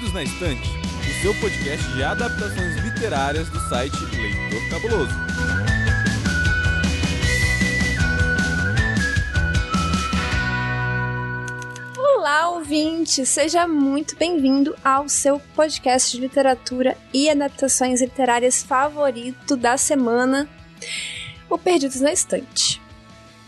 Perdidos na Estante, o seu podcast de adaptações literárias do site Leitor Cabuloso. Olá, ouvinte! Seja muito bem-vindo ao seu podcast de literatura e adaptações literárias favorito da semana, o Perdidos na Estante.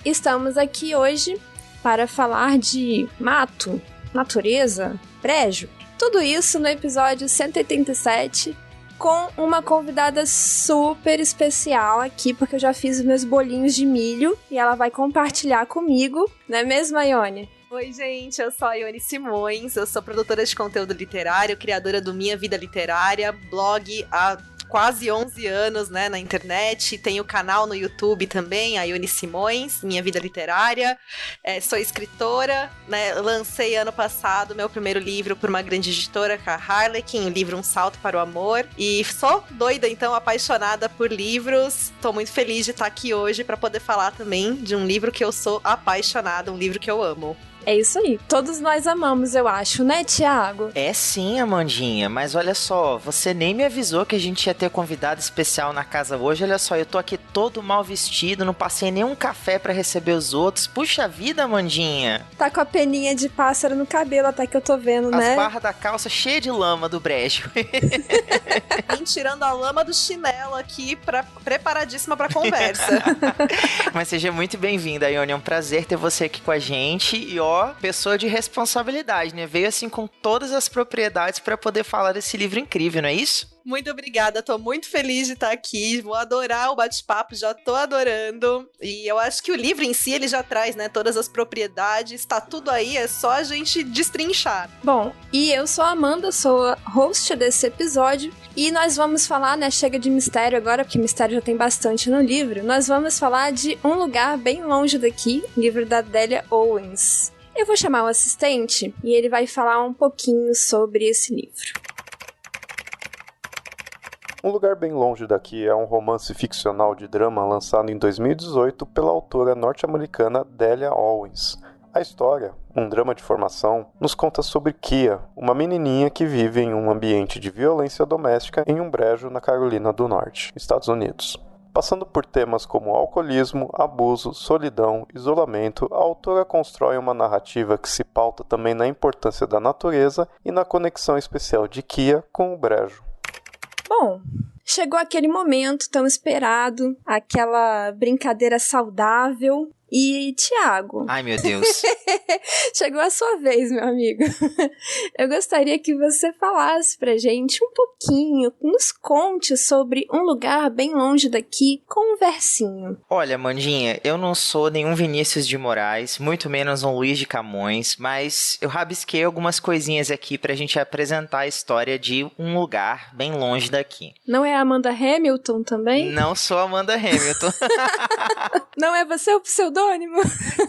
Estamos aqui hoje para falar de mato, natureza, brejo, tudo isso no episódio 187, com uma convidada super especial aqui, porque eu já fiz os meus bolinhos de milho e ela vai compartilhar comigo, não é mesmo, Ione? Oi, gente, eu sou a Ione Simões, eu sou produtora de conteúdo literário, criadora do Minha Vida Literária, blog há quase 11 anos, né, na internet, tenho canal no YouTube também, a Ione Simões, Minha Vida Literária, sou escritora, né, lancei ano passado meu primeiro livro por uma grande editora, com a Harlequin, o livro Um Salto para o Amor, e sou doida, então, apaixonada por livros, tô muito feliz de estar aqui hoje para poder falar também de um livro que eu sou apaixonada, um livro que eu amo. É isso aí, todos nós amamos, eu acho, né, Thiago? É sim, Amandinha, mas olha só, você nem me avisou que a gente ia ter convidado especial na casa hoje. Olha só, eu tô aqui todo mal vestido, não passei nenhum café pra receber os outros. Puxa vida, Amandinha. Tá com a peninha de pássaro no cabelo, até que eu tô vendo, né? As barras da calça cheias de lama do brejo. Vim tirando a lama do chinelo aqui, preparadíssima pra conversa. Mas seja muito bem-vinda, Ione, é um prazer ter você aqui com a gente. E ó, pessoa de responsabilidade, né? Veio assim com todas as propriedades para poder falar desse livro incrível, não é isso? Muito obrigada, tô muito feliz de estar aqui, vou adorar o bate-papo, já tô adorando, e eu acho que o livro em si, ele já traz, né, todas as propriedades, tá tudo aí, é só a gente destrinchar. Bom, e eu sou a Amanda, sou a host desse episódio, e nós vamos falar, né, chega de mistério agora, porque mistério já tem bastante no livro, nós vamos falar de Um Lugar Bem Longe Daqui, livro da Delia Owens. Eu vou chamar o assistente, e ele vai falar um pouquinho sobre esse livro. Um Lugar Bem Longe Daqui é um romance ficcional de drama lançado em 2018 pela autora norte-americana Delia Owens. A história, um drama de formação, nos conta sobre Kia, uma menininha que vive em um ambiente de violência doméstica em um brejo na Carolina do Norte, Estados Unidos. Passando por temas como alcoolismo, abuso, solidão, isolamento, a autora constrói uma narrativa que se pauta também na importância da natureza e na conexão especial de Kia com o brejo. Bom, chegou aquele momento tão esperado, aquela brincadeira saudável. E, Thiago... Ai, meu Deus. Chegou a sua vez, meu amigo. Eu gostaria que você falasse pra gente um pouquinho, nos conte sobre Um Lugar Bem Longe Daqui com um versinho. Olha, Mandinha, eu não sou nenhum Vinícius de Moraes, muito menos um Luiz de Camões, mas eu rabisquei algumas coisinhas aqui pra gente apresentar a história de Um Lugar Bem Longe Daqui. Não é a Amanda Hamilton também? Não sou a Amanda Hamilton. Não é você o pseudônimo?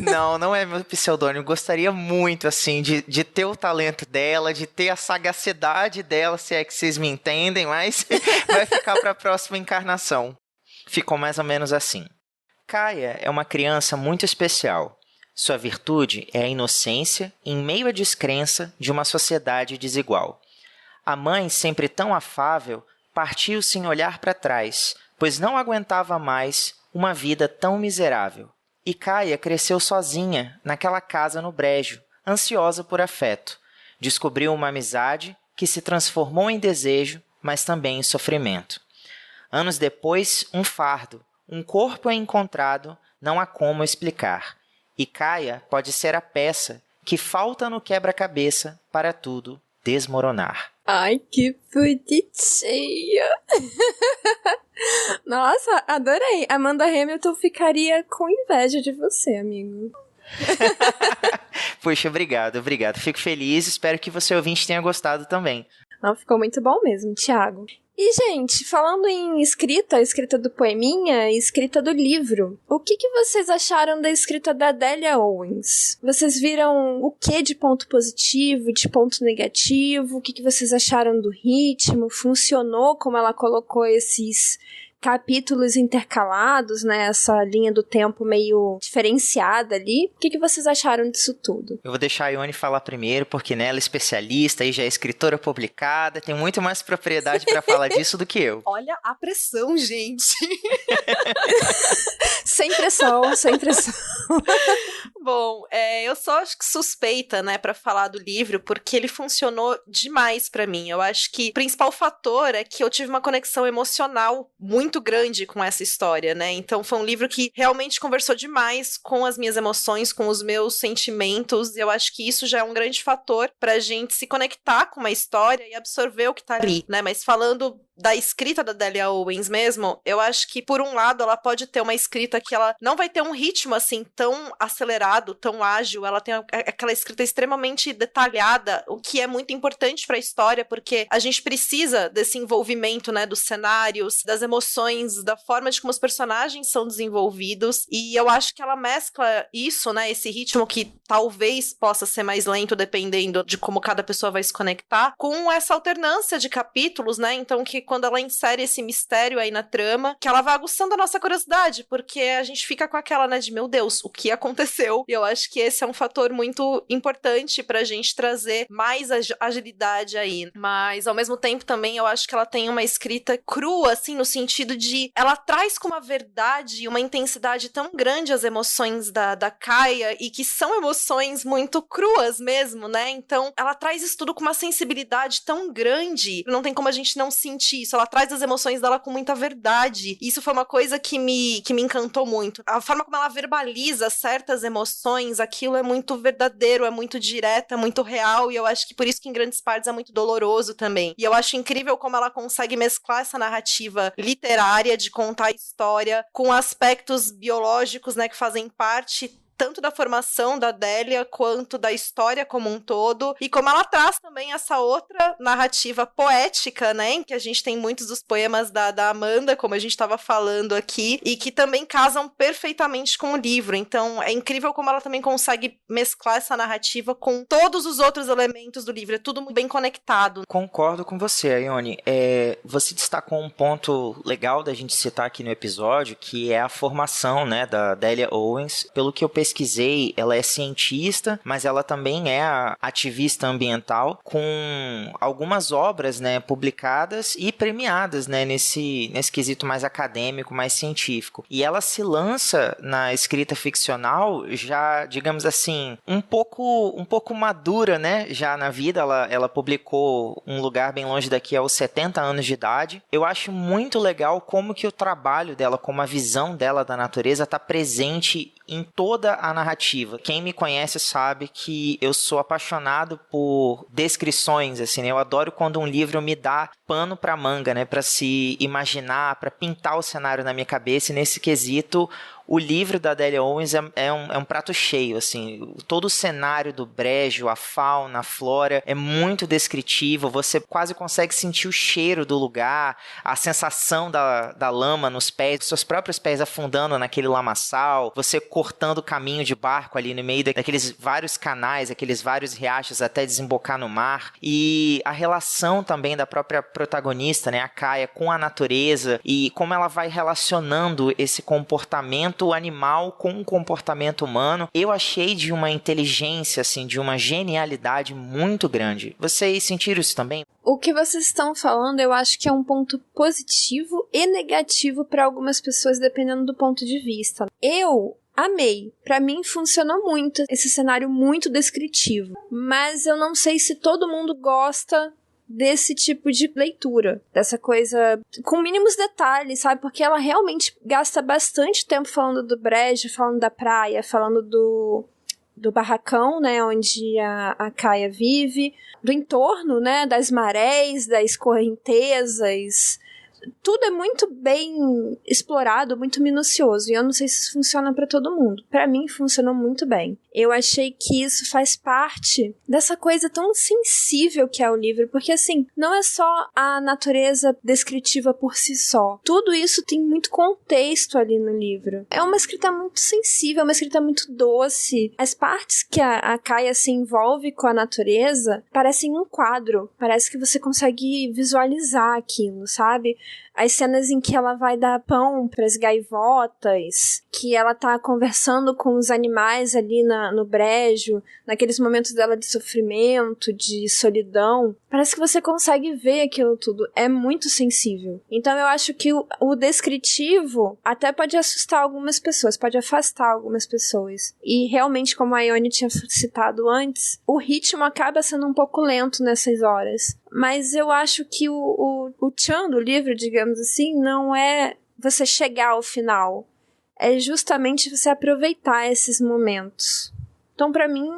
Não é meu pseudônimo. Gostaria muito, assim, de ter o talento dela, de ter a sagacidade dela, se é que vocês me entendem, mas vai ficar para a próxima encarnação. Ficou mais ou menos assim. Kaia é uma criança muito especial. Sua virtude é a inocência em meio à descrença de uma sociedade desigual. A mãe, sempre tão afável, partiu sem olhar para trás, pois não aguentava mais uma vida tão miserável. E Kaia cresceu sozinha naquela casa no brejo, ansiosa por afeto. Descobriu uma amizade que se transformou em desejo, mas também em sofrimento. Anos depois, um fardo, um corpo é encontrado, não há como explicar. E Kaia pode ser a peça que falta no quebra-cabeça para tudo desmoronar. Ai, que bonitinha! Nossa, adorei. Amanda Hamilton ficaria com inveja de você, amigo. Puxa, obrigado. Fico feliz, espero que você ouvinte tenha gostado também. Não, ficou muito bom mesmo, Thiago. E, gente, falando em escrita do poeminha e escrita do livro, o que vocês acharam da escrita da Delia Owens? Vocês viram o que de ponto positivo, de ponto negativo? O que vocês acharam do ritmo? Funcionou como ela colocou esses capítulos intercalados, né? Essa linha do tempo meio diferenciada ali. O que vocês acharam disso tudo? Eu vou deixar a Ione falar primeiro, porque né, ela é especialista e já é escritora publicada, tem muito mais propriedade para falar disso do que eu. Olha a pressão, gente. Sem pressão, sem pressão. Bom, eu só acho que suspeita, né, pra falar do livro, porque ele funcionou demais pra mim. Eu acho que o principal fator é que eu tive uma conexão emocional muito grande com essa história, né? Então foi um livro que realmente conversou demais com as minhas emoções, com os meus sentimentos. Eu acho que isso já é um grande fator pra gente se conectar com uma história e absorver o que tá ali, né? Mas falando da escrita da Delia Owens mesmo, eu acho que, por um lado, ela pode ter uma escrita que ela não vai ter um ritmo, assim, tão acelerado, tão ágil, ela tem aquela escrita extremamente detalhada, o que é muito importante pra história, porque a gente precisa desse envolvimento, né, dos cenários, das emoções, da forma de como os personagens são desenvolvidos, e eu acho que ela mescla isso, né, esse ritmo que talvez possa ser mais lento, dependendo de como cada pessoa vai se conectar, com essa alternância de capítulos, né, então que quando ela insere esse mistério aí na trama, que ela vai aguçando a nossa curiosidade, porque a gente fica com aquela, né, de meu Deus, o que aconteceu? E eu acho que esse é um fator muito importante pra gente trazer mais agilidade aí. Mas, ao mesmo tempo, também eu acho que ela tem uma escrita crua, assim, no sentido de ela traz com uma verdade e uma intensidade tão grande as emoções da Kaia, e que são emoções muito cruas mesmo, né? Então, ela traz isso tudo com uma sensibilidade tão grande, não tem como a gente não sentir isso, ela traz as emoções dela com muita verdade. Isso foi uma coisa que me encantou muito. A forma como ela verbaliza certas emoções, aquilo é muito verdadeiro, é muito direto, é muito real, e eu acho que por isso que em grandes partes é muito doloroso também. E eu acho incrível como ela consegue mesclar essa narrativa literária de contar a história com aspectos biológicos, né, que fazem parte tanto da formação da Delia quanto da história como um todo, e como ela traz também essa outra narrativa poética, né, em que a gente tem muitos dos poemas da Amanda, como a gente estava falando aqui, e que também casam perfeitamente com o livro. Então é incrível como ela também consegue mesclar essa narrativa com todos os outros elementos do livro, é tudo muito bem conectado. Concordo com você, Ione. Você destacou um ponto legal da gente citar aqui no episódio, que é a formação, né, da Delia Owens. Pelo que eu pesquisei, ela é cientista, mas ela também é ativista ambiental, com algumas obras, né, publicadas e premiadas, né, nesse quesito mais acadêmico, mais científico. E ela se lança na escrita ficcional já, digamos assim, um pouco madura, né, já na vida. Ela publicou Um Lugar Bem Longe Daqui aos 70 anos de idade. Eu acho muito legal como que o trabalho dela, como a visão dela da natureza está presente em toda a narrativa. Quem me conhece sabe que eu sou apaixonado por descrições, assim, né? Eu adoro quando um livro me dá pano pra manga, né? Pra se imaginar, pra pintar o cenário na minha cabeça, e nesse quesito o livro da Delia Owens é um prato cheio, assim, todo o cenário do brejo, a fauna, a flora, é muito descritivo, você quase consegue sentir o cheiro do lugar, a sensação da lama nos pés, seus próprios pés afundando naquele lamaçal, você cortando o caminho de barco ali no meio daqueles vários canais, aqueles vários riachos até desembocar no mar, e a relação também da própria protagonista, né, a Kaia, com a natureza, e como ela vai relacionando esse comportamento animal com o comportamento humano, eu achei de uma inteligência, assim, de uma genialidade muito grande. Vocês sentiram isso também? O que vocês estão falando, eu acho que é um ponto positivo e negativo para algumas pessoas, dependendo do ponto de vista. Eu amei. Pra mim funcionou muito esse cenário muito descritivo, mas eu não sei se todo mundo gosta desse tipo de leitura, dessa coisa com mínimos detalhes, sabe? Porque ela realmente gasta bastante tempo falando do brejo, falando da praia, falando do barracão, né, onde a Kaia vive, do entorno, né, das marés, das correntezas. Tudo é muito bem explorado, muito minucioso, e eu não sei se isso funciona pra todo mundo. Pra mim, funcionou muito bem. Eu achei que isso faz parte dessa coisa tão sensível que é o livro, porque, assim, não é só a natureza descritiva por si só. Tudo isso tem muito contexto ali no livro. É uma escrita muito sensível, uma escrita muito doce. As partes que a Kaia se envolve com a natureza parecem um quadro. Parece que você consegue visualizar aquilo, sabe? as cenas em que ela vai dar pão pras gaivotas, que ela tá conversando com os animais ali no brejo, naqueles momentos dela de sofrimento, de solidão, parece que você consegue ver aquilo tudo. É muito sensível. Então eu acho que o descritivo até pode assustar algumas pessoas, pode afastar algumas pessoas. E realmente, como a Ione tinha citado antes, o ritmo acaba sendo um pouco lento nessas horas. Mas eu acho que o tchan do livro, digamos assim, não é você chegar ao final. É justamente você aproveitar esses momentos. Então, pra mim,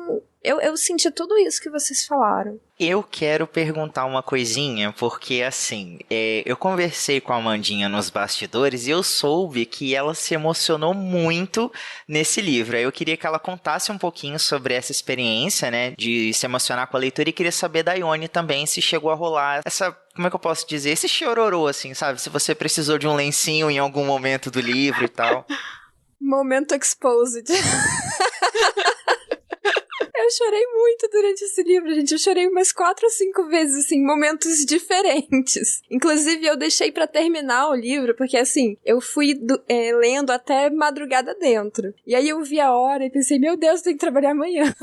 eu senti tudo isso que vocês falaram. Eu quero perguntar uma coisinha, porque assim, eu conversei com a Amandinha nos bastidores e eu soube que ela se emocionou muito nesse livro. Aí eu queria que ela contasse um pouquinho sobre essa experiência, né, de se emocionar com a leitura, e queria saber da Ione também se chegou a rolar essa, como é que eu posso dizer, esse chororô, assim, sabe? Se você precisou de um lencinho em algum momento do livro e tal. Momento exposed. Eu chorei muito durante esse livro, gente. Eu chorei umas 4 ou 5 vezes, assim, em momentos diferentes. Inclusive, eu deixei pra terminar o livro, porque, assim, eu fui lendo até madrugada dentro. E aí eu vi a hora e pensei, meu Deus, eu tenho que trabalhar amanhã.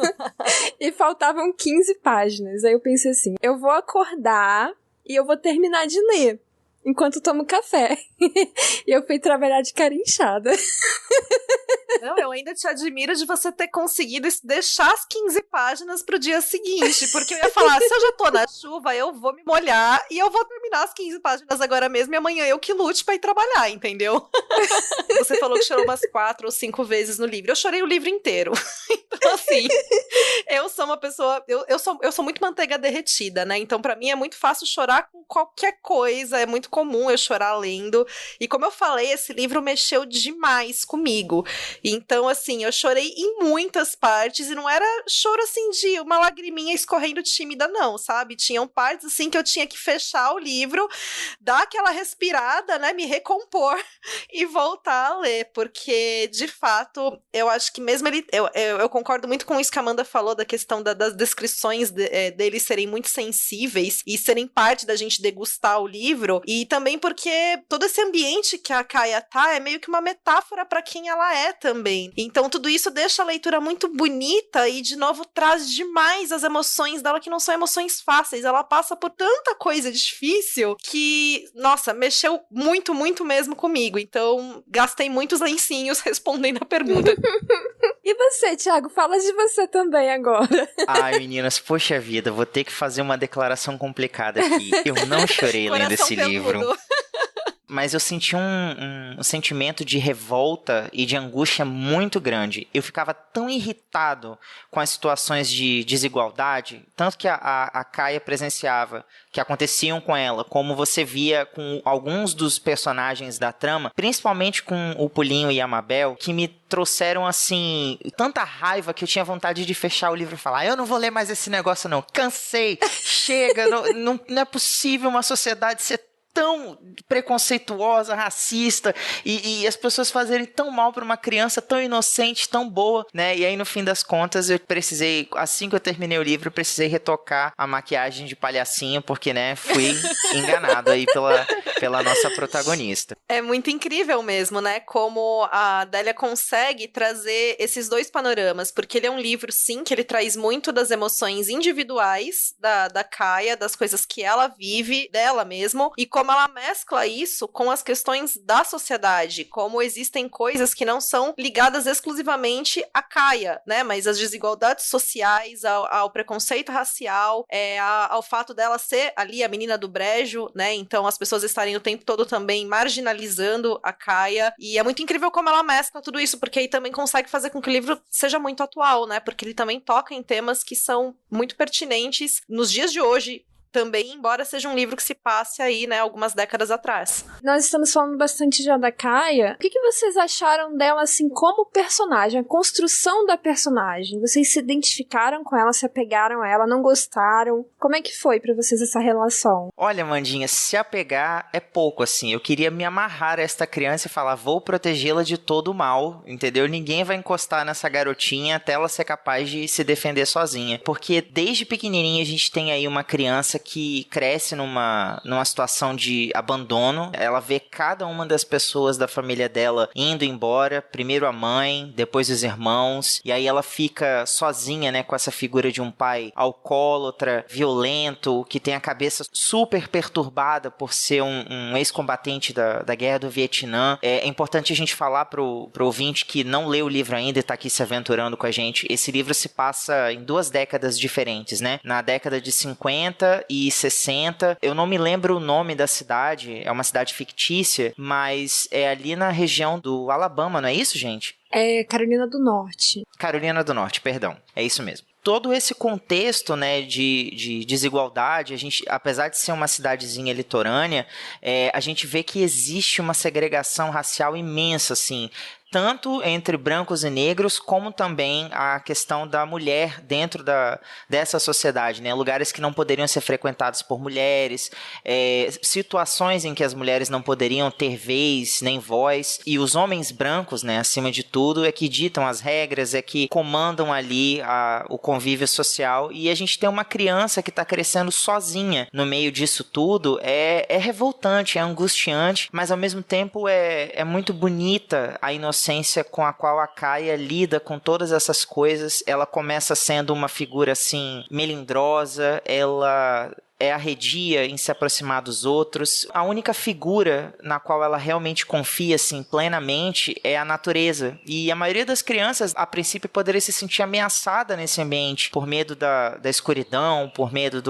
E faltavam 15 páginas. Aí eu pensei assim, eu vou acordar e eu vou terminar de ler enquanto tomo café. E eu fui trabalhar de cara inchada. Não, eu ainda te admiro de você ter conseguido deixar as 15 páginas pro dia seguinte, porque eu ia falar, se eu já tô na chuva, eu vou me molhar e eu vou terminar as 15 páginas agora mesmo e amanhã eu que lute pra ir trabalhar, entendeu? Você falou que chorou umas 4 ou 5 vezes no livro. Eu chorei o livro inteiro. Então, assim, eu sou uma pessoa... Eu sou muito manteiga derretida, né? Então, pra mim, é muito fácil chorar com qualquer coisa. É muito comum eu chorar lendo. E como eu falei, esse livro mexeu demais comigo. Então, assim, eu chorei em muitas partes e não era choro, assim, de uma lagriminha escorrendo tímida, não, sabe? Tinham partes, assim, que eu tinha que fechar o livro, dar aquela respirada, né? Me recompor e voltar a ler, porque, de fato, eu acho que mesmo ele... Eu concordo muito com isso que a Amanda falou, da questão das descrições deles serem muito sensíveis e serem parte da gente degustar o livro, e também porque todo esse ambiente que a Kaia tá é meio que uma metáfora para quem ela é também. Então tudo isso deixa a leitura muito bonita e, de novo, traz demais as emoções dela, que não são emoções fáceis. Ela passa por tanta coisa difícil que, nossa, mexeu muito, muito mesmo comigo. Então, gastei muitos lencinhos respondendo a pergunta. E você, Thiago? Fala de você também agora. Ai, meninas, poxa vida, vou ter que fazer uma declaração complicada aqui. Eu não chorei lendo esse livro. Mas eu senti um sentimento de revolta e de angústia muito grande. Eu ficava tão irritado com as situações de desigualdade, tanto que a Kaia presenciava, que aconteciam com ela, como você via com alguns dos personagens da trama, principalmente com o Pulinho e a Mabel, que me trouxeram, assim, tanta raiva que eu tinha vontade de fechar o livro e falar, eu não vou ler mais esse negócio não, cansei, chega, não é possível uma sociedade ser tão preconceituosa, racista, e as pessoas fazerem tão mal para uma criança tão inocente, tão boa, né? E aí, no fim das contas, eu precisei, assim que eu terminei o livro, eu precisei retocar a maquiagem de palhacinho, porque, né, fui enganado aí pela nossa protagonista. É muito incrível mesmo, né? Como a Délia consegue trazer esses dois panoramas, porque ele é um livro, sim, que ele traz muito das emoções individuais da Kaia, das coisas que ela vive, dela mesmo, e como ela mescla isso com as questões da sociedade, como existem coisas que não são ligadas exclusivamente à Kaia, né, mas às desigualdades sociais, ao preconceito racial, ao fato dela ser ali a menina do brejo, né, então as pessoas estarem o tempo todo também marginalizando a Kaia, e é muito incrível como ela mescla tudo isso, porque aí também consegue fazer com que o livro seja muito atual, né, porque ele também toca em temas que são muito pertinentes nos dias de hoje, também, embora seja um livro que se passe aí, né, algumas décadas atrás. Nós estamos falando bastante já da Kaia. O que vocês acharam dela, assim, como personagem? A construção da personagem. Vocês se identificaram com ela, se apegaram a ela, não gostaram? Como é que foi pra vocês essa relação? Olha, Mandinha, se apegar é pouco, assim. Eu queria me amarrar a esta criança e falar, vou protegê-la de todo o mal, entendeu? Ninguém vai encostar nessa garotinha até ela ser capaz de se defender sozinha. Porque desde pequenininha a gente tem aí uma criança que cresce numa situação de abandono. Ela vê cada uma das pessoas da família dela indo embora, primeiro a mãe, depois os irmãos, e aí ela fica sozinha, né, com essa figura de um pai alcoólatra, violento, que tem a cabeça super perturbada por ser um ex-combatente da Guerra do Vietnã. É importante a gente falar pro ouvinte que não leu o livro ainda e tá aqui se aventurando com a gente. Esse livro se passa em 2 décadas diferentes, né? Na década de 50 e 60. Eu não me lembro o nome da cidade, é uma cidade fictícia, mas é ali na região do Alabama, não é isso, gente? É Carolina do Norte. Carolina do Norte, perdão. É isso mesmo. Todo esse contexto, né, de desigualdade, a gente, apesar de ser uma cidadezinha litorânea, a gente vê que existe uma segregação racial imensa, assim, tanto entre brancos e negros, como também a questão da mulher dentro dessa sociedade, né? Lugares que não poderiam ser frequentados por mulheres, situações em que as mulheres não poderiam ter vez nem voz, e os homens brancos, né, acima de tudo, é que ditam as regras, é que comandam ali o convívio social, e a gente tem uma criança que está crescendo sozinha no meio disso tudo. É revoltante, é angustiante, mas ao mesmo tempo é muito bonita a inocência com a qual a Kaia lida com todas essas coisas. Ela começa sendo uma figura assim melindrosa, ela arredia em se aproximar dos outros. A única figura na qual ela realmente confia assim, plenamente é a natureza. E a maioria das crianças, a princípio, poderia se sentir ameaçada nesse ambiente por medo da escuridão, por medo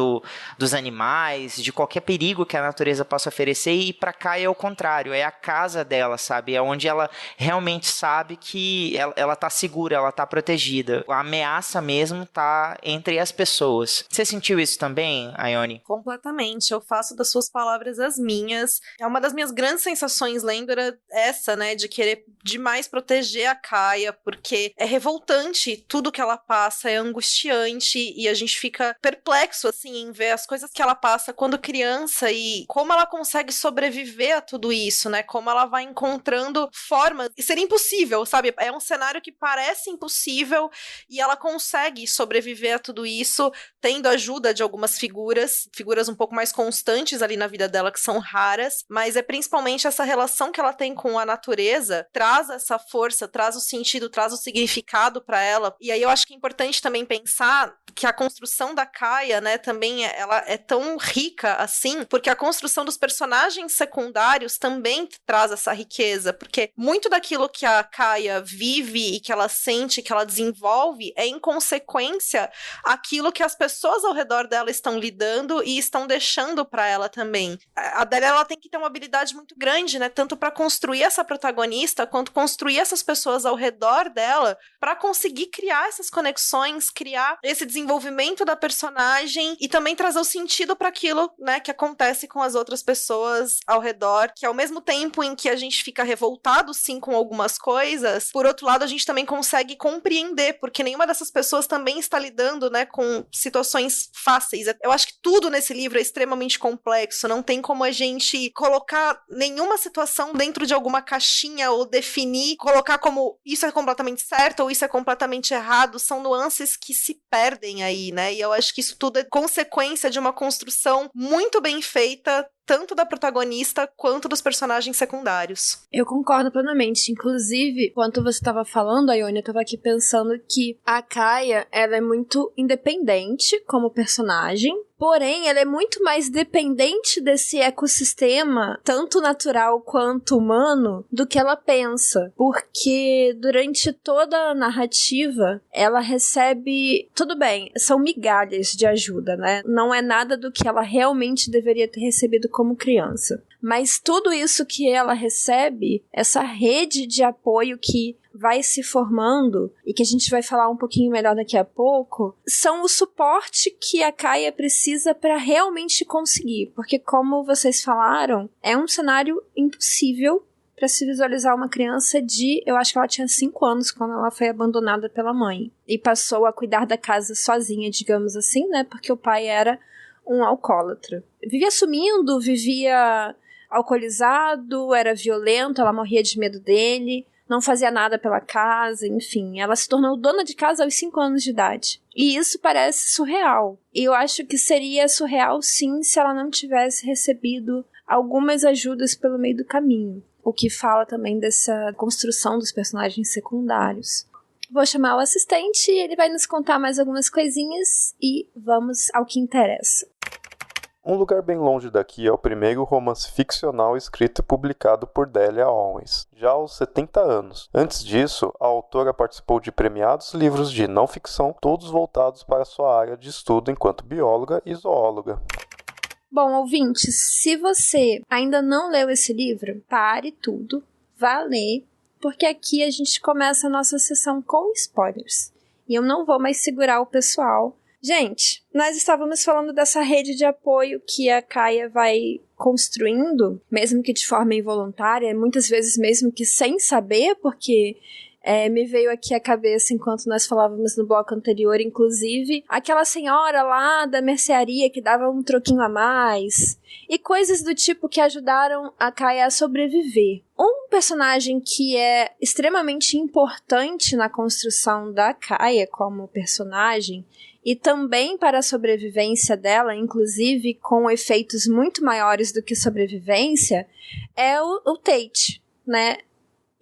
dos animais, de qualquer perigo que a natureza possa oferecer. E para Kaia é o contrário, é a casa dela, sabe? É onde ela realmente sabe que ela tá segura, ela tá protegida. A ameaça mesmo tá entre as pessoas. Você sentiu isso também, Aione? Completamente, eu faço das suas palavras as minhas. É uma das minhas grandes sensações lendo era essa, né, de querer demais proteger a Kaia, porque é revoltante tudo que ela passa, é angustiante, e a gente fica perplexo, assim, em ver as coisas que ela passa quando criança e como ela consegue sobreviver a tudo isso, né, como ela vai encontrando formas, e seria impossível, sabe, é um cenário que parece impossível, e ela consegue sobreviver a tudo isso, tendo a ajuda de algumas figuras um pouco mais constantes ali na vida dela, que são raras, mas é principalmente essa relação que ela tem com a natureza, traz essa força, traz o sentido, traz o significado para ela. E aí eu acho que é importante também pensar que a construção da Kaia, né, também ela é tão rica assim, porque a construção dos personagens secundários também traz essa riqueza, porque muito daquilo que a Kaia vive e que ela sente, que ela desenvolve, é em consequência aquilo que as pessoas ao redor dela estão lidando e estão deixando para ela também. A Adélia, ela tem que ter uma habilidade muito grande, né, tanto para construir essa protagonista, quanto construir essas pessoas ao redor dela, para conseguir criar essas conexões, criar esse desenvolvimento da personagem e também trazer o sentido para aquilo, né, que acontece com as outras pessoas ao redor, que ao mesmo tempo em que a gente fica revoltado, sim, com algumas coisas, por outro lado, a gente também consegue compreender, porque nenhuma dessas pessoas também está lidando, né, com situações fáceis. Eu acho que tudo nesse livro é extremamente complexo, não tem como a gente colocar nenhuma situação dentro de alguma caixinha ou definir, colocar como isso é completamente certo ou isso é completamente errado, são nuances que se perdem aí, né? E eu acho que isso tudo é consequência de uma construção muito bem feita, tanto da protagonista quanto dos personagens secundários. Eu concordo plenamente. Inclusive, enquanto você estava falando, Aione, eu estava aqui pensando que a Kaia, ela é muito independente como personagem, porém, ela é muito mais dependente desse ecossistema, tanto natural quanto humano, do que ela pensa. Porque durante toda a narrativa, ela recebe... Tudo bem, são migalhas de ajuda, né? Não é nada do que ela realmente deveria ter recebido como criança. Mas tudo isso que ela recebe, essa rede de apoio que vai se formando, e que a gente vai falar um pouquinho melhor daqui a pouco, são o suporte que a Kaia precisa para realmente conseguir. Porque, como vocês falaram, é um cenário impossível para se visualizar uma criança eu acho que ela tinha 5 anos quando ela foi abandonada pela mãe. E passou a cuidar da casa sozinha, digamos assim, né? Porque o pai era um alcoólatra. Vivia sumindo, vivia alcoolizado, era violento, ela morria de medo dele. não fazia nada pela casa, enfim. Ela se tornou dona de casa aos 5 anos de idade. E isso parece surreal. E eu acho que seria surreal, sim, se ela não tivesse recebido algumas ajudas pelo meio do caminho. O que fala também dessa construção dos personagens secundários. Vou chamar o assistente, ele vai nos contar mais algumas coisinhas e vamos ao que interessa. Um Lugar Bem Longe Daqui é o primeiro romance ficcional escrito e publicado por Delia Owens, já aos 70 anos. Antes disso, a autora participou de premiados livros de não ficção, todos voltados para sua área de estudo enquanto bióloga e zoóloga. Bom, ouvintes, se você ainda não leu esse livro, pare tudo, vá ler, porque aqui a gente começa a nossa sessão com spoilers. E eu não vou mais segurar o pessoal. Gente, nós estávamos falando dessa rede de apoio que a Kaia vai construindo, mesmo que de forma involuntária, muitas vezes mesmo que sem saber, porque me veio aqui à cabeça, enquanto nós falávamos no bloco anterior, inclusive, aquela senhora lá da mercearia que dava um troquinho a mais, e coisas do tipo que ajudaram a Kaia a sobreviver. Um personagem que é extremamente importante na construção da Kaia como personagem, e também para a sobrevivência dela, inclusive com efeitos muito maiores do que sobrevivência, é o Tate, né?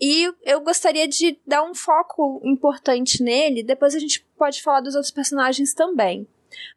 E eu gostaria de dar um foco importante nele, depois a gente pode falar dos outros personagens também.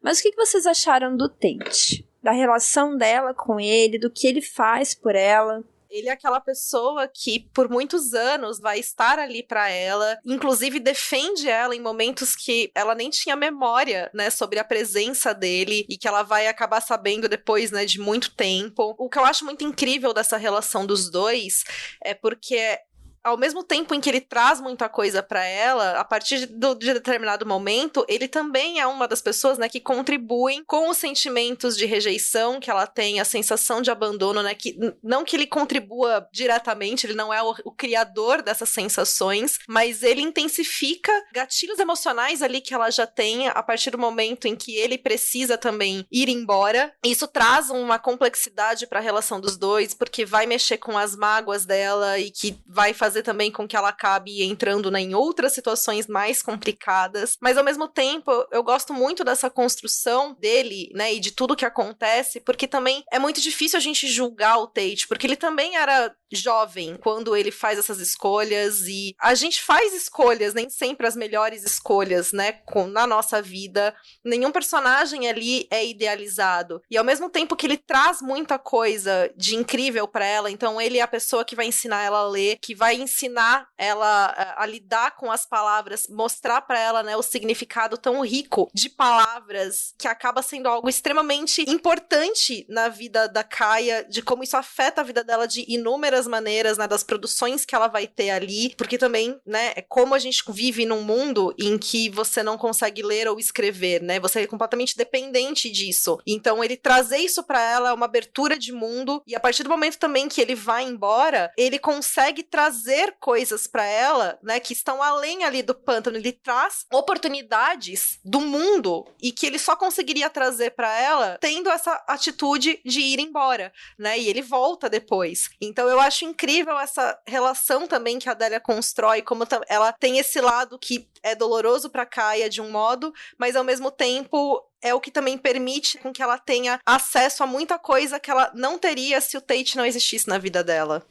Mas o que vocês acharam do Tate? Da relação dela com ele, do que ele faz por ela? Ele é aquela pessoa que, por muitos anos, vai estar ali pra ela, inclusive defende ela em momentos que ela nem tinha memória, né, sobre a presença dele, e que ela vai acabar sabendo depois, né, de muito tempo. O que eu acho muito incrível dessa relação dos dois é porque, ao mesmo tempo em que ele traz muita coisa pra ela, a partir de determinado momento, ele também é uma das pessoas, né, que contribuem com os sentimentos de rejeição que ela tem, a sensação de abandono, né, que não que ele contribua diretamente, ele não é o criador dessas sensações, mas ele intensifica gatilhos emocionais ali que ela já tem a partir do momento em que ele precisa também ir embora. Isso traz uma complexidade pra relação dos dois, porque vai mexer com as mágoas dela e que vai fazer também com que ela acabe entrando, né, em outras situações mais complicadas, mas ao mesmo tempo eu gosto muito dessa construção dele, né, e de tudo que acontece, porque também é muito difícil a gente julgar o Tate, porque ele também era jovem quando ele faz essas escolhas, e a gente faz escolhas, nem sempre as melhores escolhas, né, na nossa vida. Nenhum personagem ali é idealizado, e ao mesmo tempo que ele traz muita coisa de incrível pra ela, então ele é a pessoa que vai ensinar ela a ler, que vai ensinar ela a lidar com as palavras, mostrar pra ela, né, o significado tão rico de palavras, que acaba sendo algo extremamente importante na vida da Kaia, de como isso afeta a vida dela de inúmeras maneiras, né, das produções que ela vai ter ali, porque também, né, é como a gente vive num mundo em que você não consegue ler ou escrever, né, você é completamente dependente disso. Então ele trazer isso pra ela é uma abertura de mundo, e a partir do momento também que ele vai embora, ele consegue trazer coisas pra ela, né, que estão além ali do pântano. Ele traz oportunidades do mundo e que ele só conseguiria trazer pra ela tendo essa atitude de ir embora, né, e ele volta depois. Então eu acho incrível essa relação também que a Delia constrói, como ela tem esse lado que é doloroso pra Kaia de um modo, mas ao mesmo tempo é o que também permite com que ela tenha acesso a muita coisa que ela não teria se o Tate não existisse na vida dela.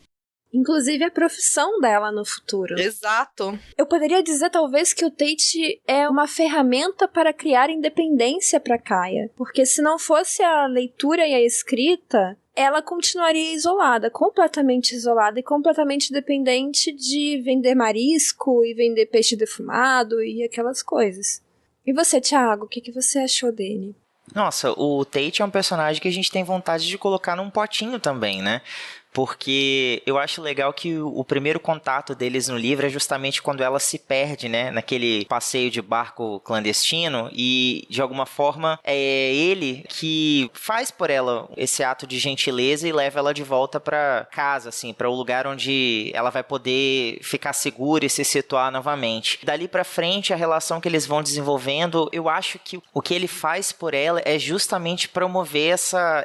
Inclusive a profissão dela no futuro. Exato. Eu poderia dizer, talvez, que o Tate é uma ferramenta para criar independência para Kaia. Porque se não fosse a leitura e a escrita, ela continuaria isolada, completamente isolada e completamente dependente de vender marisco e vender peixe defumado e aquelas coisas. E você, Thiago, o que você achou dele? Nossa, o Tate é um personagem que a gente tem vontade de colocar num potinho também, né? Porque eu acho legal que o primeiro contato deles no livro é justamente quando ela se perde, né? Naquele passeio de barco clandestino, e de alguma forma é ele que faz por ela esse ato de gentileza e leva ela de volta pra casa, assim, pra o lugar onde ela vai poder ficar segura e se situar novamente. Dali pra frente, a relação que eles vão desenvolvendo, eu acho que o que ele faz por ela é justamente promover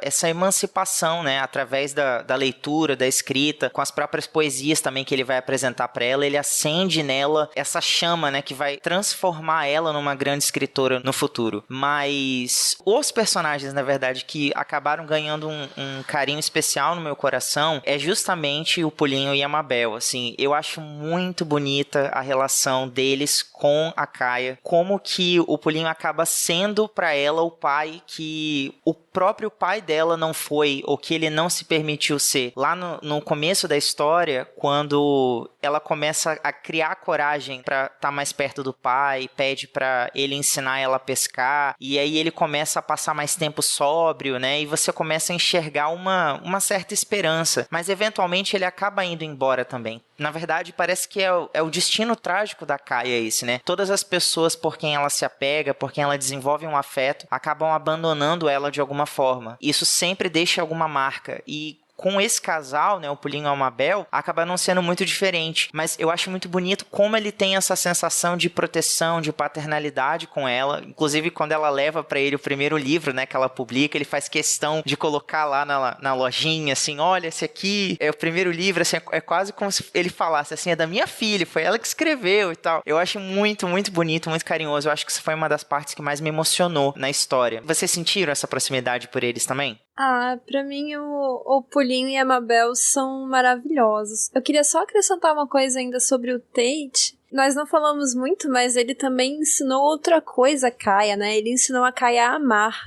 essa emancipação, né? Através da leitura, literatura, da escrita, com as próprias poesias também que ele vai apresentar para ela, ele acende nela essa chama, né, que vai transformar ela numa grande escritora no futuro. Mas os personagens, na verdade, que acabaram ganhando um carinho especial no meu coração é justamente o Pulinho e a Mabel. Assim, eu acho muito bonita a relação deles com a Kaia, como que o Pulinho acaba sendo para ela o pai que o próprio pai dela não foi, ou que ele não se permitiu ser. Lá no começo da história, quando ela começa a criar coragem para estar mais perto do pai, pede para ele ensinar ela a pescar, e aí ele começa a passar mais tempo sóbrio, né? E você começa a enxergar uma certa esperança, mas eventualmente ele acaba indo embora também. Na verdade, parece que é o destino trágico da Kaia esse, né? Todas as pessoas por quem ela se apega, por quem ela desenvolve um afeto, acabam abandonando ela de alguma forma. Isso sempre deixa alguma marca. E com esse casal, né, o Pulinho e a Mabel, acaba não sendo muito diferente. Mas eu acho muito bonito como ele tem essa sensação de proteção, de paternalidade com ela. Inclusive, quando ela leva pra ele o primeiro livro, né, que ela publica, ele faz questão de colocar lá na lojinha, assim, olha, esse aqui é o primeiro livro, assim, é quase como se ele falasse, assim, é da minha filha, foi ela que escreveu e tal. Eu acho muito, muito bonito, muito carinhoso. Eu acho que isso foi uma das partes que mais me emocionou na história. Vocês sentiram essa proximidade por eles também? Ah, pra mim o Pulinho e a Mabel são maravilhosos. Eu queria só acrescentar uma coisa ainda sobre o Tate. Nós não falamos muito, mas ele também ensinou outra coisa a Kaia, né? Ele ensinou a Kaia a amar.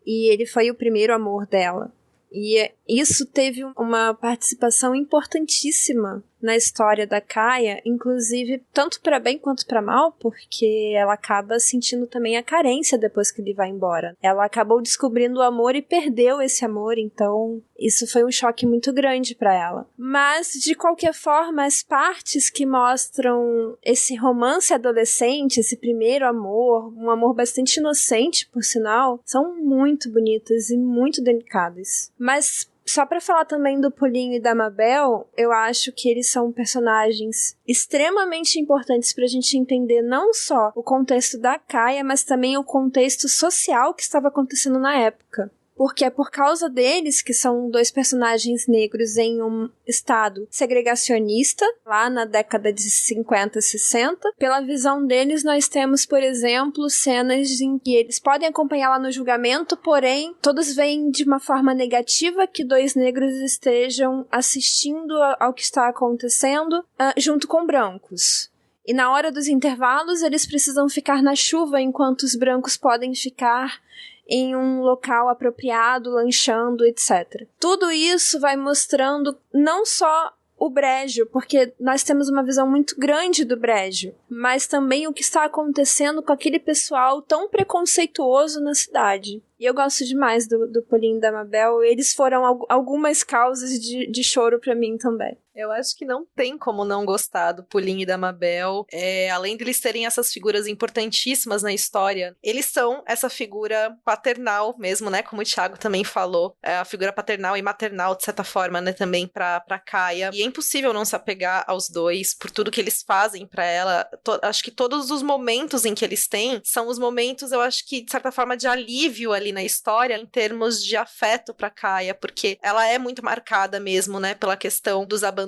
E ele foi o primeiro amor dela. E isso teve uma participação importantíssima na história da Kaia, inclusive tanto para bem quanto para mal, porque ela acaba sentindo também a carência depois que ele vai embora. Ela acabou descobrindo o amor e perdeu esse amor, então isso foi um choque muito grande para ela. Mas, de qualquer forma, as partes que mostram esse romance adolescente, esse primeiro amor, um amor bastante inocente, por sinal, são muito bonitas e muito delicadas. Mas só pra falar também do Pulinho e da Mabel, eu acho que eles são personagens extremamente importantes pra gente entender não só o contexto da Kaia, mas também o contexto social que estava acontecendo na época. Porque é por causa deles, que são dois personagens negros em um estado segregacionista, lá na década de 50 e 60. Pela visão deles, nós temos, por exemplo, cenas em que eles podem acompanhar lá no julgamento, porém, todos veem de uma forma negativa que dois negros estejam assistindo ao que está acontecendo junto com brancos. E na hora dos intervalos, eles precisam ficar na chuva, enquanto os brancos podem ficar em um local apropriado, lanchando, etc. Tudo isso vai mostrando não só o brejo, porque nós temos uma visão muito grande do brejo, mas também o que está acontecendo com aquele pessoal tão preconceituoso na cidade. E eu gosto demais do Pulinho e da Mabel. Eles foram algumas causas de choro pra mim também. Eu acho que não tem como não gostar do Pulinho e da Mabel. Além de eles terem essas figuras importantíssimas na história, eles são essa figura paternal mesmo, né? Como o Thiago também falou. A figura paternal e maternal, de certa forma, né? Também pra Kaia. E é impossível não se apegar aos dois por tudo que eles fazem pra ela. Acho que todos os momentos em que eles têm são os momentos, eu acho que, de certa forma, de alívio ali na história, em termos de afeto pra Kaia, porque ela é muito marcada mesmo, né? Pela questão dos abandonos,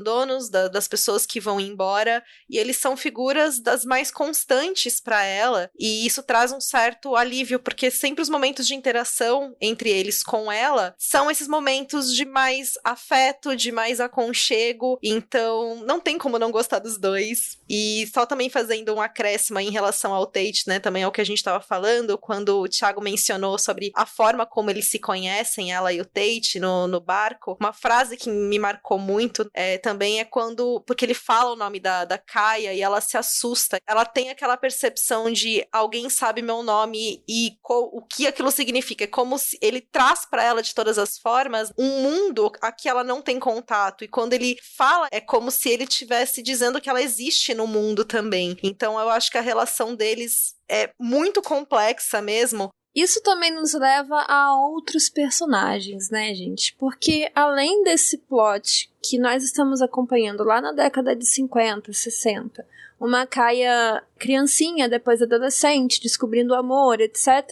das pessoas que vão embora, e eles são figuras das mais constantes para ela, e isso traz um certo alívio, porque sempre os momentos de interação entre eles com ela são esses momentos de mais afeto, de mais aconchego, então não tem como não gostar dos dois. E só também fazendo um acréscimo em relação ao Tate, né, também ao que a gente estava falando, quando o Thiago mencionou sobre a forma como eles se conhecem, ela e o Tate no barco, uma frase que me marcou muito também é quando, porque ele fala o nome da Kaia e ela se assusta, ela tem aquela percepção de alguém sabe meu nome e o que aquilo significa, é como se ele traz para ela de todas as formas um mundo a que ela não tem contato, e quando ele fala é como se ele estivesse dizendo que ela existe no mundo também. Então eu acho que a relação deles é muito complexa mesmo. Isso também nos leva a outros personagens, né, gente? Porque além desse plot que nós estamos acompanhando lá na década de 50, 60, uma Kaia criancinha, depois adolescente, descobrindo o amor, etc.,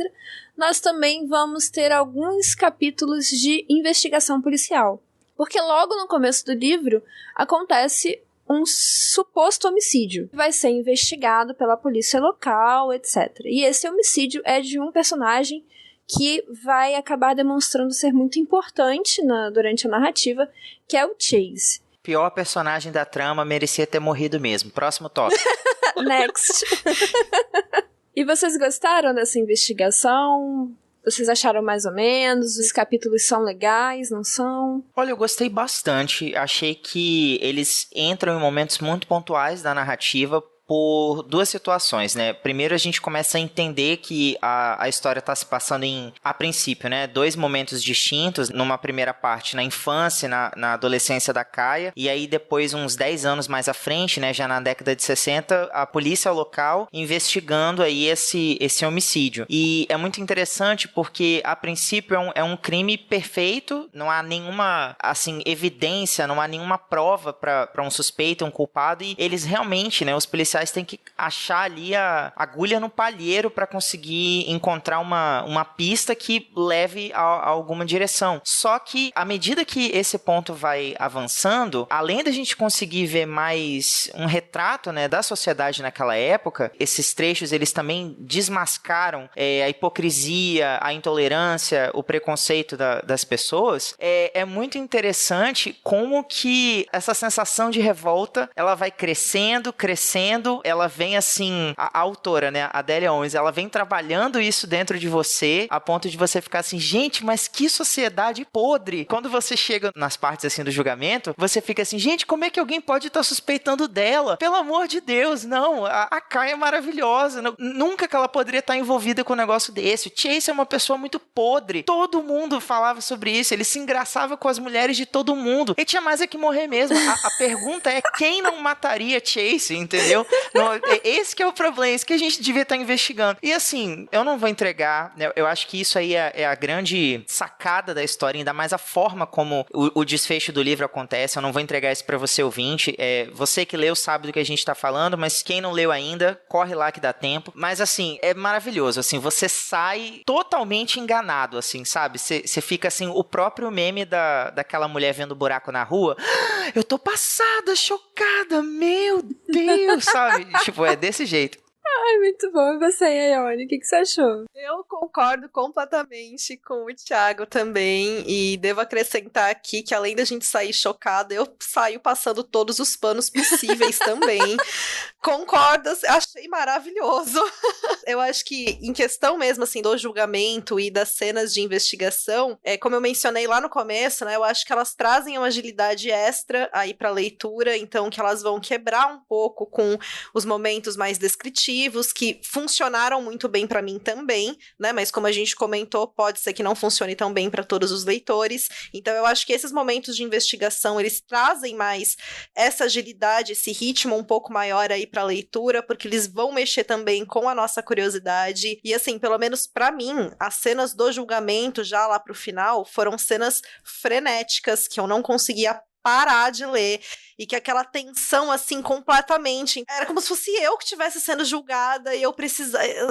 nós também vamos ter alguns capítulos de investigação policial. Porque logo no começo do livro acontece um suposto homicídio. Vai ser investigado pela polícia local, etc. E esse homicídio é de um personagem que vai acabar demonstrando ser muito importante durante a narrativa, que é o Chase. Pior personagem da trama, merecia ter morrido mesmo. Próximo tópico. Next. E vocês gostaram dessa investigação? Vocês acharam mais ou menos? Os capítulos são legais, não são? Olha, eu gostei bastante. Achei que eles entram em momentos muito pontuais da narrativa por duas situações, né? Primeiro, a gente começa a entender que a história está se passando a princípio, né? 2 momentos distintos, numa primeira parte na infância, na adolescência da Kaia, e aí depois, uns 10 anos mais à frente, né? Já na década de 60, a polícia local investigando aí esse homicídio. E é muito interessante porque, a princípio, é um crime perfeito, não há nenhuma, assim, evidência, não há nenhuma prova para um suspeito, um culpado, e eles realmente, né? Os policiais têm que achar ali a agulha no palheiro para conseguir encontrar uma pista que leve a alguma direção. Só que, à medida que esse ponto vai avançando, além da gente conseguir ver mais um retrato, né, da sociedade naquela época, esses trechos eles também desmascaram a hipocrisia, a intolerância, o preconceito das pessoas. É muito interessante como que essa sensação de revolta ela vai crescendo, ela vem assim, a autora, né, a Delia Owens, ela vem trabalhando isso dentro de você, a ponto de você ficar assim, gente, mas que sociedade podre. Quando você chega nas partes assim do julgamento, você fica assim, gente, como é que alguém pode estar suspeitando dela? Pelo amor de Deus, não, a Kaia é maravilhosa, nunca que ela poderia estar envolvida com um negócio desse. O Chase é uma pessoa muito podre, todo mundo falava sobre isso, ele se engraçava com as mulheres de todo mundo, ele tinha mais é que morrer mesmo. A pergunta é, quem não mataria Chase, entendeu? Não, esse que é o problema, esse que a gente devia estar investigando. E assim, eu não vou entregar, né, eu acho que isso aí é a grande sacada da história, ainda mais a forma como o desfecho do livro acontece. Eu não vou entregar isso pra você, ouvinte. Você que leu sabe do que a gente tá falando, mas quem não leu ainda, corre lá que dá tempo. Mas assim, é maravilhoso, assim, você sai totalmente enganado, assim, sabe? Você fica assim, o próprio meme daquela mulher vendo buraco na rua. Eu tô passada, chocada, meu Deus, sabe? Tipo, é desse jeito. Ai, muito bom. E você, Ayone, o que você achou? Eu concordo completamente com o Thiago também, e devo acrescentar aqui que além da gente sair chocada, eu saio passando todos os panos possíveis também. Concordo, achei maravilhoso. Eu acho que em questão mesmo, assim, do julgamento e das cenas de investigação, como eu mencionei lá no começo, né, eu acho que elas trazem uma agilidade extra aí pra leitura, então que elas vão quebrar um pouco com os momentos mais descritivos, que funcionaram muito bem pra mim também, né? Mas como a gente comentou, pode ser que não funcione tão bem pra todos os leitores. Então eu acho que esses momentos de investigação, eles trazem mais essa agilidade, esse ritmo um pouco maior aí pra leitura, porque eles vão mexer também com a nossa curiosidade. E assim, pelo menos pra mim, as cenas do julgamento já lá pro final foram cenas frenéticas que eu não conseguia parar de ler, e que aquela tensão, assim, completamente, era como se fosse eu que estivesse sendo julgada, e eu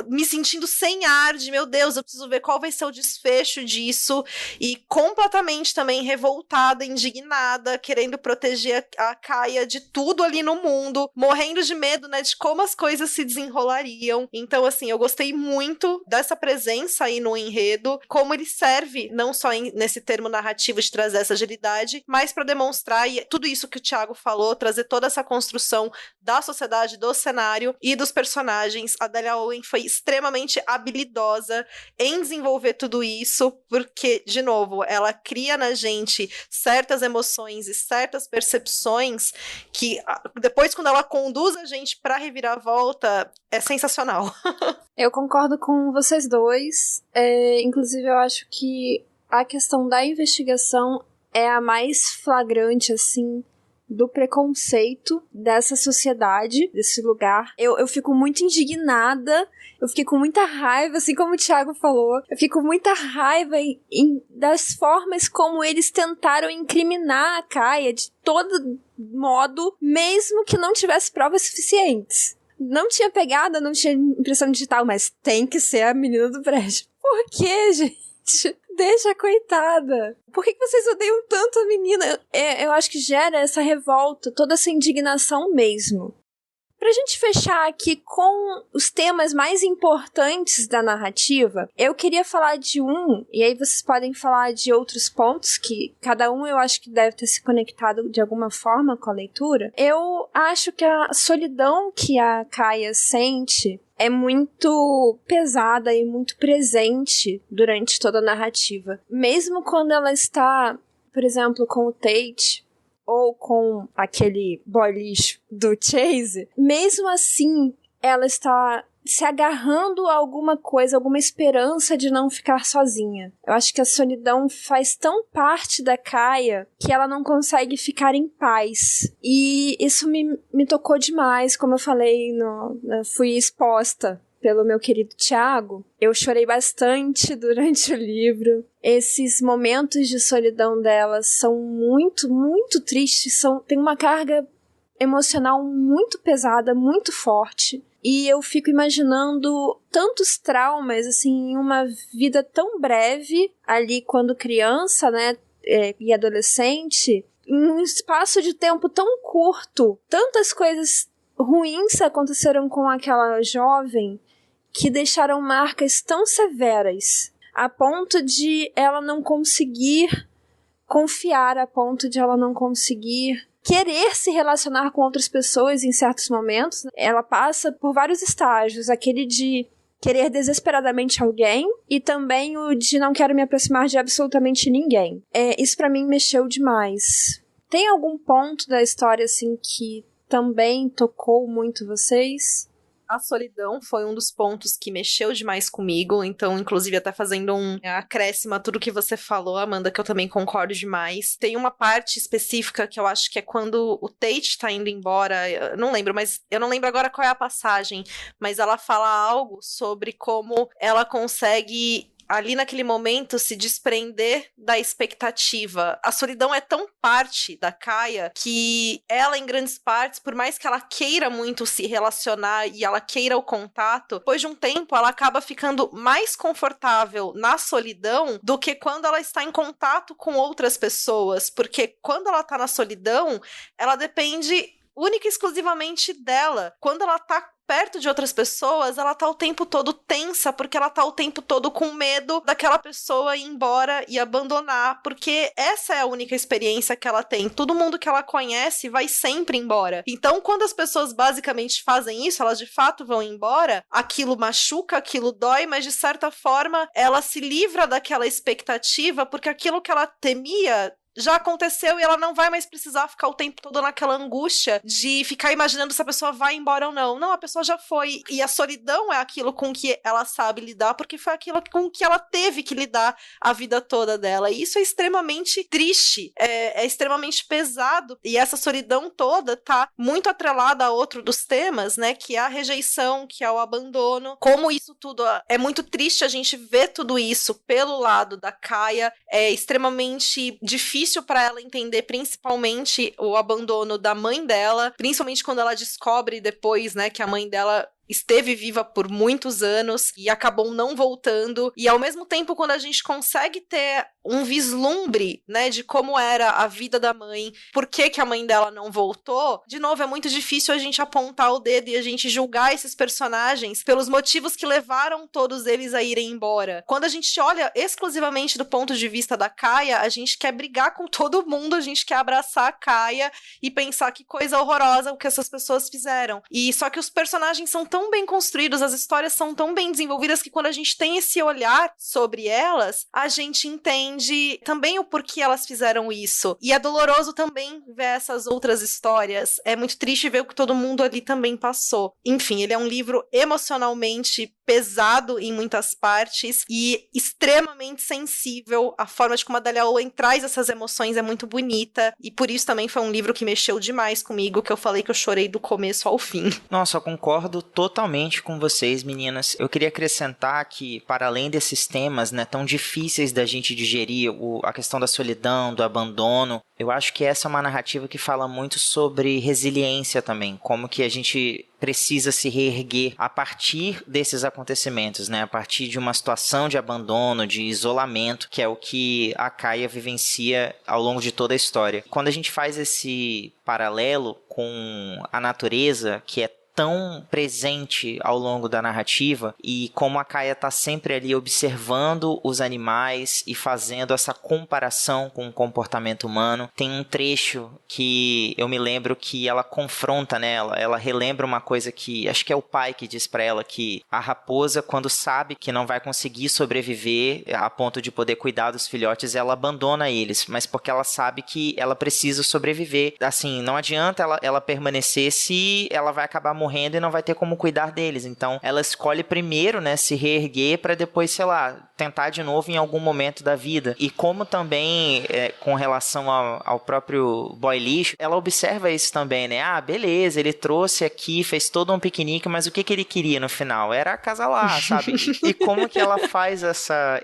me sentindo sem ar, de meu Deus, eu preciso ver qual vai ser o desfecho disso, e completamente também revoltada, indignada, querendo proteger a Kaia de tudo ali no mundo, morrendo de medo, né, de como as coisas se desenrolariam. Então, assim, eu gostei muito dessa presença aí no enredo, como ele serve, não só nesse termo narrativo de trazer essa agilidade, mas para demonstrar e tudo isso que o Thiago falou, trazer toda essa construção da sociedade, do cenário e dos personagens. A Delia Owens foi extremamente habilidosa em desenvolver tudo isso, porque, de novo, ela cria na gente certas emoções e certas percepções que depois, quando ela conduz a gente pra reviravolta, é sensacional. Eu concordo com vocês dois. Inclusive, eu acho que a questão da investigação é a mais flagrante, assim, do preconceito dessa sociedade, desse lugar. Eu fico muito indignada, eu fiquei com muita raiva, assim como o Thiago falou. Eu fico com muita raiva das formas como eles tentaram incriminar a Kaia de todo modo, mesmo que não tivesse provas suficientes. Não tinha pegada, não tinha impressão digital, mas tem que ser a menina do prédio. Por quê, gente? Deixa a coitada. Por que vocês odeiam tanto a menina? Eu acho que gera essa revolta, toda essa indignação mesmo. Pra gente fechar aqui com os temas mais importantes da narrativa, eu queria falar de um, e aí vocês podem falar de outros pontos, que cada um eu acho que deve ter se conectado de alguma forma com a leitura. Eu acho que a solidão que a Kaia sente é muito pesada e muito presente durante toda a narrativa. Mesmo quando ela está, por exemplo, com o Tate, ou com aquele boy lixo do Chase, mesmo assim, ela está se agarrando a alguma coisa, alguma esperança de não ficar sozinha. Eu acho que a solidão faz tão parte da Kaia que ela não consegue ficar em paz. E isso me tocou demais, como eu falei, fui exposta pelo meu querido Thiago. Eu chorei bastante durante o livro. Esses momentos de solidão dela são muito, muito tristes. Tem uma carga emocional muito pesada, muito forte. E eu fico imaginando tantos traumas, assim, em uma vida tão breve, ali quando criança, né, e adolescente, em um espaço de tempo tão curto. Tantas coisas ruins aconteceram com aquela jovem que deixaram marcas tão severas, a ponto de ela não conseguir confiar, a ponto de ela não conseguir querer se relacionar com outras pessoas em certos momentos. Ela passa por vários estágios, aquele de querer desesperadamente alguém e também o de não quero me aproximar de absolutamente ninguém. Isso pra mim mexeu demais. Tem algum ponto da história assim que também tocou muito vocês? A solidão foi um dos pontos que mexeu demais comigo, então, inclusive, até fazendo um acréscimo a tudo que você falou, Amanda, que eu também concordo demais. Tem uma parte específica que eu acho que é quando o Tate tá indo embora, eu não lembro agora qual é a passagem, mas ela fala algo sobre como ela consegue ali naquele momento se desprender da expectativa. A solidão é tão parte da Kaia que ela, em grandes partes, por mais que ela queira muito se relacionar e ela queira o contato, depois de um tempo ela acaba ficando mais confortável na solidão do que quando ela está em contato com outras pessoas, porque quando ela tá na solidão, ela depende única e exclusivamente dela. Quando ela tá perto de outras pessoas, ela tá o tempo todo tensa, porque ela tá o tempo todo com medo daquela pessoa ir embora e abandonar, porque essa é a única experiência que ela tem. Todo mundo que ela conhece vai sempre embora. Então, quando as pessoas basicamente fazem isso, elas de fato vão embora, aquilo machuca, aquilo dói, mas de certa forma ela se livra daquela expectativa, porque aquilo que ela temia já aconteceu e ela não vai mais precisar ficar o tempo todo naquela angústia de ficar imaginando se a pessoa vai embora ou não. Não, a pessoa já foi. E a solidão é aquilo com que ela sabe lidar, porque foi aquilo com que ela teve que lidar a vida toda dela. E isso é extremamente triste, é extremamente pesado. E essa solidão toda tá muito atrelada a outro dos temas, né, que é a rejeição, que é o abandono. Como isso tudo é muito triste a gente ver tudo isso pelo lado da Kaia. É extremamente difícil para ela entender principalmente o abandono da mãe dela, principalmente quando ela descobre depois, né, que a mãe dela esteve viva por muitos anos e acabou não voltando. E ao mesmo tempo, quando a gente consegue ter um vislumbre, né, de como era a vida da mãe, por que a mãe dela não voltou, de novo, é muito difícil a gente apontar o dedo e a gente julgar esses personagens pelos motivos que levaram todos eles a irem embora. Quando a gente olha exclusivamente do ponto de vista da Kaia, a gente quer brigar com todo mundo, a gente quer abraçar a Kaia e pensar que coisa horrorosa o que essas pessoas fizeram. E só que os personagens são tão bem construídos, as histórias são tão bem desenvolvidas que quando a gente tem esse olhar sobre elas, a gente entende também o porquê elas fizeram isso. E é doloroso também ver essas outras histórias. É muito triste ver o que todo mundo ali também passou. Enfim, ele é um livro emocionalmente pesado em muitas partes e extremamente sensível. A forma de como a Delia Owen traz essas emoções é muito bonita e por isso também foi um livro que mexeu demais comigo, que eu falei que eu chorei do começo ao fim. Nossa, eu concordo totalmente com vocês, meninas. Eu queria acrescentar que, para além desses temas, né, tão difíceis da gente digerir, a questão da solidão, do abandono, eu acho que essa é uma narrativa que fala muito sobre resiliência também, como que a gente precisa se reerguer a partir desses acontecimentos, né? A partir de uma situação de abandono, de isolamento, que é o que a Kaia vivencia ao longo de toda a história. Quando a gente faz esse paralelo com a natureza, que é tão presente ao longo da narrativa, e como a Kaia está sempre ali observando os animais e fazendo essa comparação com o comportamento humano. Tem um trecho que eu me lembro que ela confronta, né? Ela relembra uma coisa que acho que é o pai que diz para ela, que a raposa, quando sabe que não vai conseguir sobreviver a ponto de poder cuidar dos filhotes, ela abandona eles, mas porque ela sabe que ela precisa sobreviver. Assim, não adianta ela permanecer se ela vai acabar morrendo e não vai ter como cuidar deles. Então, ela escolhe primeiro, né, se reerguer para depois, sei lá, tentar de novo em algum momento da vida. E como também, com relação ao próprio boy lixo, ela observa isso também, né? Ah, beleza, ele trouxe aqui, fez todo um piquenique, mas o que ele queria no final? Era acasalar, sabe? E como que ela faz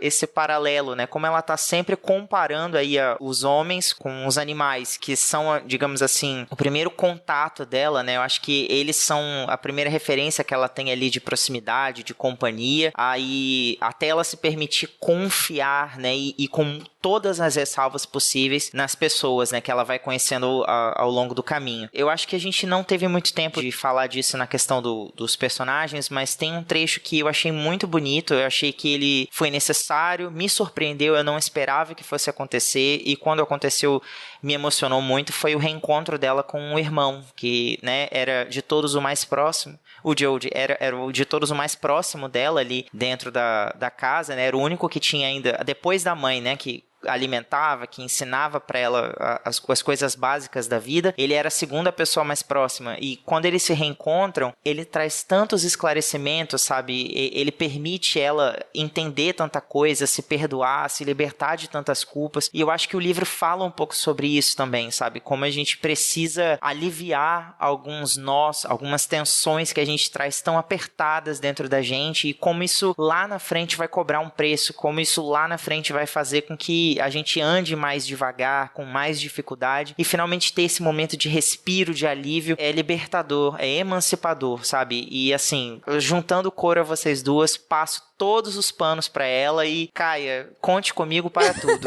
esse paralelo, né? Como ela tá sempre comparando aí os homens com os animais, que são, digamos assim, o primeiro contato dela, né? Eu acho que eles são a primeira referência que ela tem ali de proximidade, de companhia, aí até ela se permitir confiar, né, e com todas as ressalvas possíveis nas pessoas, né, que ela vai conhecendo ao longo do caminho. Eu acho que a gente não teve muito tempo de falar disso na questão dos personagens, mas tem um trecho que eu achei muito bonito, eu achei que ele foi necessário, me surpreendeu, eu não esperava que fosse acontecer, e quando aconteceu me emocionou muito, foi o reencontro dela com o irmão, que, né, era de todos o mais próximo. O Joe era o de todos o mais próximo dela ali dentro da casa, né? Era o único que tinha ainda, depois da mãe, né, que alimentava, que ensinava para ela as coisas básicas da vida. Ele era a segunda pessoa mais próxima, e quando eles se reencontram, ele traz tantos esclarecimentos, sabe? Ele permite ela entender tanta coisa, se perdoar, se libertar de tantas culpas, e eu acho que o livro fala um pouco sobre isso também, sabe? Como a gente precisa aliviar alguns nós, algumas tensões que a gente traz tão apertadas dentro da gente, e como isso lá na frente vai cobrar um preço, como isso lá na frente vai fazer com que a gente ande mais devagar, com mais dificuldade, e finalmente ter esse momento de respiro, de alívio, é libertador, é emancipador, sabe? E assim, juntando o coro a vocês duas, passo todos os panos pra ela e, Kaia, conte comigo para tudo.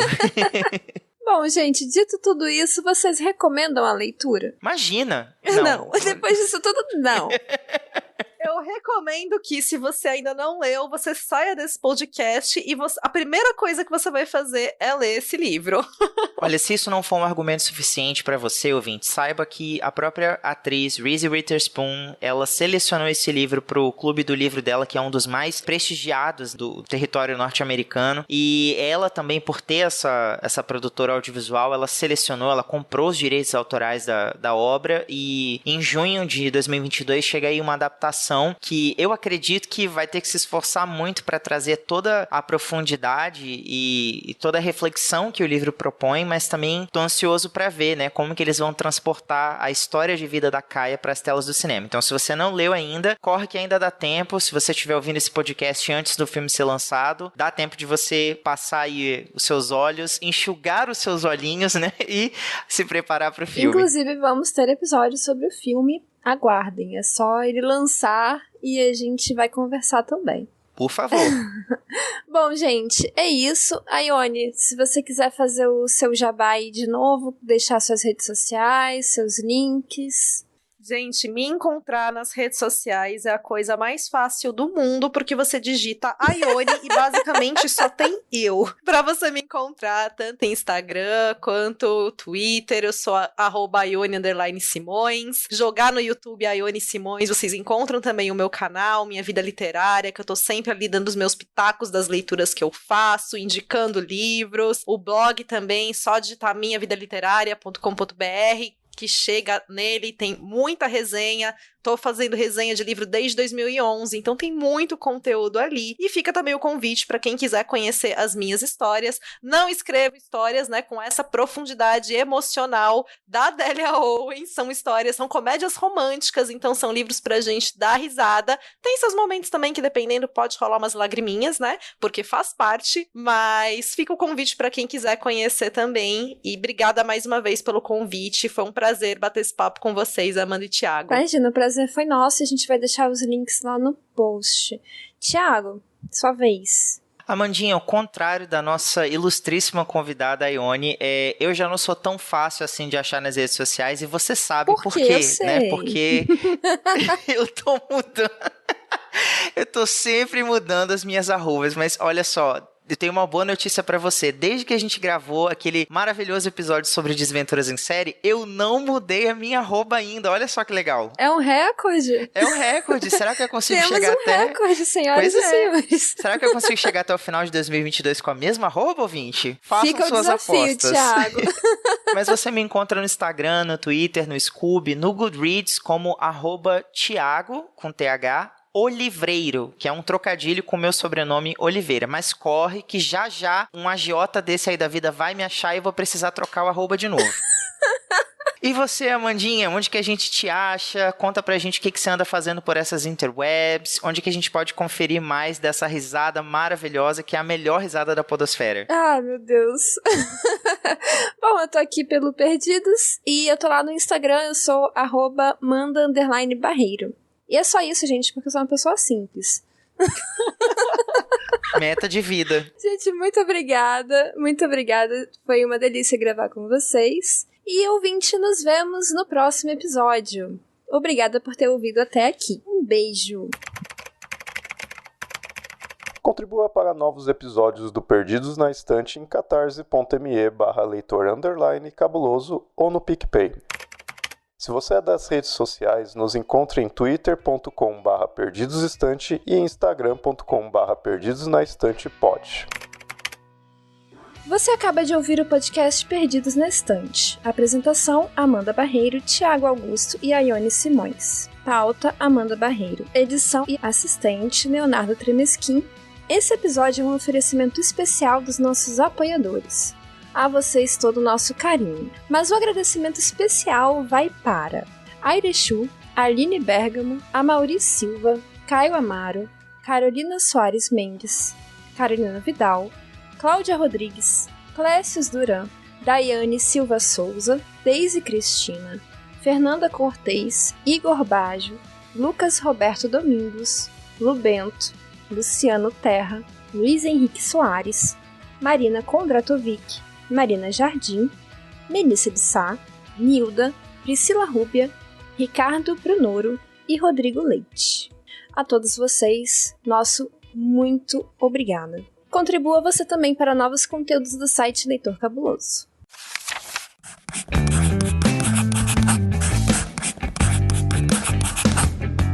Bom, gente, dito tudo isso, vocês recomendam a leitura? Imagina! Não, depois disso tudo, não. Eu recomendo que, se você ainda não leu, você saia desse podcast e a primeira coisa que você vai fazer é ler esse livro. Olha, se isso não for um argumento suficiente pra você, ouvinte, saiba que a própria atriz Reese Witherspoon, ela selecionou esse livro pro clube do livro dela, que é um dos mais prestigiados do território norte-americano, e ela também, por ter essa produtora audiovisual, ela selecionou, ela comprou os direitos autorais da obra, e em junho de 2022 chega aí uma adaptação que eu acredito que vai ter que se esforçar muito para trazer toda a profundidade e toda a reflexão que o livro propõe, mas também tô ansioso para ver, né, como que eles vão transportar a história de vida da Kaia para as telas do cinema. Então, se você não leu ainda, corre que ainda dá tempo. Se você estiver ouvindo esse podcast antes do filme ser lançado, dá tempo de você passar aí os seus olhos, enxugar os seus olhinhos, né, e se preparar para o filme. Inclusive, vamos ter episódios sobre o filme. Aguardem, é só ele lançar e a gente vai conversar também. Por favor. Bom, gente, é isso. Ione, se você quiser fazer o seu jabá aí de novo, deixar suas redes sociais, seus links... Gente, me encontrar nas redes sociais é a coisa mais fácil do mundo, porque você digita Ione e basicamente só tem eu pra você me encontrar, tanto em Instagram quanto Twitter. Eu sou @Ione_Simões. Jogar no YouTube Ione Simões, vocês encontram também o meu canal, Minha Vida Literária, que eu tô sempre ali dando os meus pitacos das leituras que eu faço, indicando livros. O blog também, só digitar minhavidaliteraria.com.br, que chega nele, tem muita resenha tô fazendo resenha de livro desde 2011, então tem muito conteúdo ali. E fica também o convite para quem quiser conhecer as minhas histórias. Não escrevo histórias, né, com essa profundidade emocional da Delia Owens. São comédias românticas, então são livros pra gente dar risada. Tem seus momentos também que, dependendo, pode rolar umas lagriminhas, né, porque faz parte. Mas fica o convite para quem quiser conhecer também. E obrigada mais uma vez pelo convite. Foi um prazer bater esse papo com vocês, Amanda e Thiago. Imagina, o prazer foi nosso e a gente vai deixar os links lá no post. Thiago, sua vez. Amandinha, ao contrário da nossa ilustríssima convidada, Ione, eu já não sou tão fácil assim de achar nas redes sociais e você sabe por quê, né? Porque eu tô mudando. Eu tô sempre mudando as minhas arrobas, mas olha só, eu tenho uma boa notícia pra você. Desde que a gente gravou aquele maravilhoso episódio sobre desventuras em série, eu não mudei a minha arroba ainda. Olha só que legal. É um recorde. É um recorde. Será que eu consigo chegar até... Temos um recorde, senhoras e senhores. Será que eu consigo chegar até o final de 2022 com a mesma arroba, ouvinte? Façam Fica suas o desafio, apostas. Thiago. Mas você me encontra no Instagram, no Twitter, no Scoob, no Goodreads como @Thiago, com TH, Olivreiro, que é um trocadilho com o meu sobrenome Oliveira. Mas corre que já um agiota desse aí da vida vai me achar e eu vou precisar trocar o arroba de novo. E você, Amandinha, onde que a gente te acha? Conta pra gente o que você anda fazendo por essas interwebs, onde que a gente pode conferir mais dessa risada maravilhosa, que é a melhor risada da podosfera. Ah, meu Deus. Bom, eu tô aqui pelo Perdidos e eu tô lá no Instagram, eu sou @Manda_Barreiro. E é só isso, gente, porque eu sou uma pessoa simples. Meta de vida. Gente, muito obrigada. Muito obrigada. Foi uma delícia gravar com vocês. E, ouvinte, nos vemos no próximo episódio. Obrigada por ter ouvido até aqui. Um beijo. Contribua para novos episódios do Perdidos na Estante em catarse.me/leitor_cabuloso ou no PicPay. Se você é das redes sociais, nos encontre em twitter.com/perdidosestante e em instagram.com/perdidosnaestantepod. Você acaba de ouvir o podcast Perdidos na Estante. Apresentação, Amanda Barreiro, Thiago Augusto e Ione Simões. Pauta, Amanda Barreiro. Edição e assistente, Leonardo Tremesquim. Esse episódio é um oferecimento especial dos nossos apoiadores. A vocês todo o nosso carinho. Mas o agradecimento especial vai para Airechu, Aline Bergamo, Amaury Silva, Caio Amaro, Carolina Soares Mendes, Carolina Vidal, Cláudia Rodrigues, Clécius Duran, Daiane Silva Souza, Deise Cristina, Fernanda Cortez, Igor Baggio, Lucas Roberto Domingos, Lubento, Luciano Terra, Luiz Henrique Soares, Marina Kondratovic, Marina Jardim, Melissa de Sá, Nilda, Priscila Rúbia, Ricardo Brunoro e Rodrigo Leite. A todos vocês, nosso muito obrigada. Contribua você também para novos conteúdos do site Leitor Cabuloso.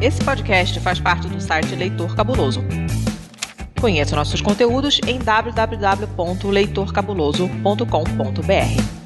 Esse podcast faz parte do site Leitor Cabuloso. Conheça nossos conteúdos em www.leitorcabuloso.com.br.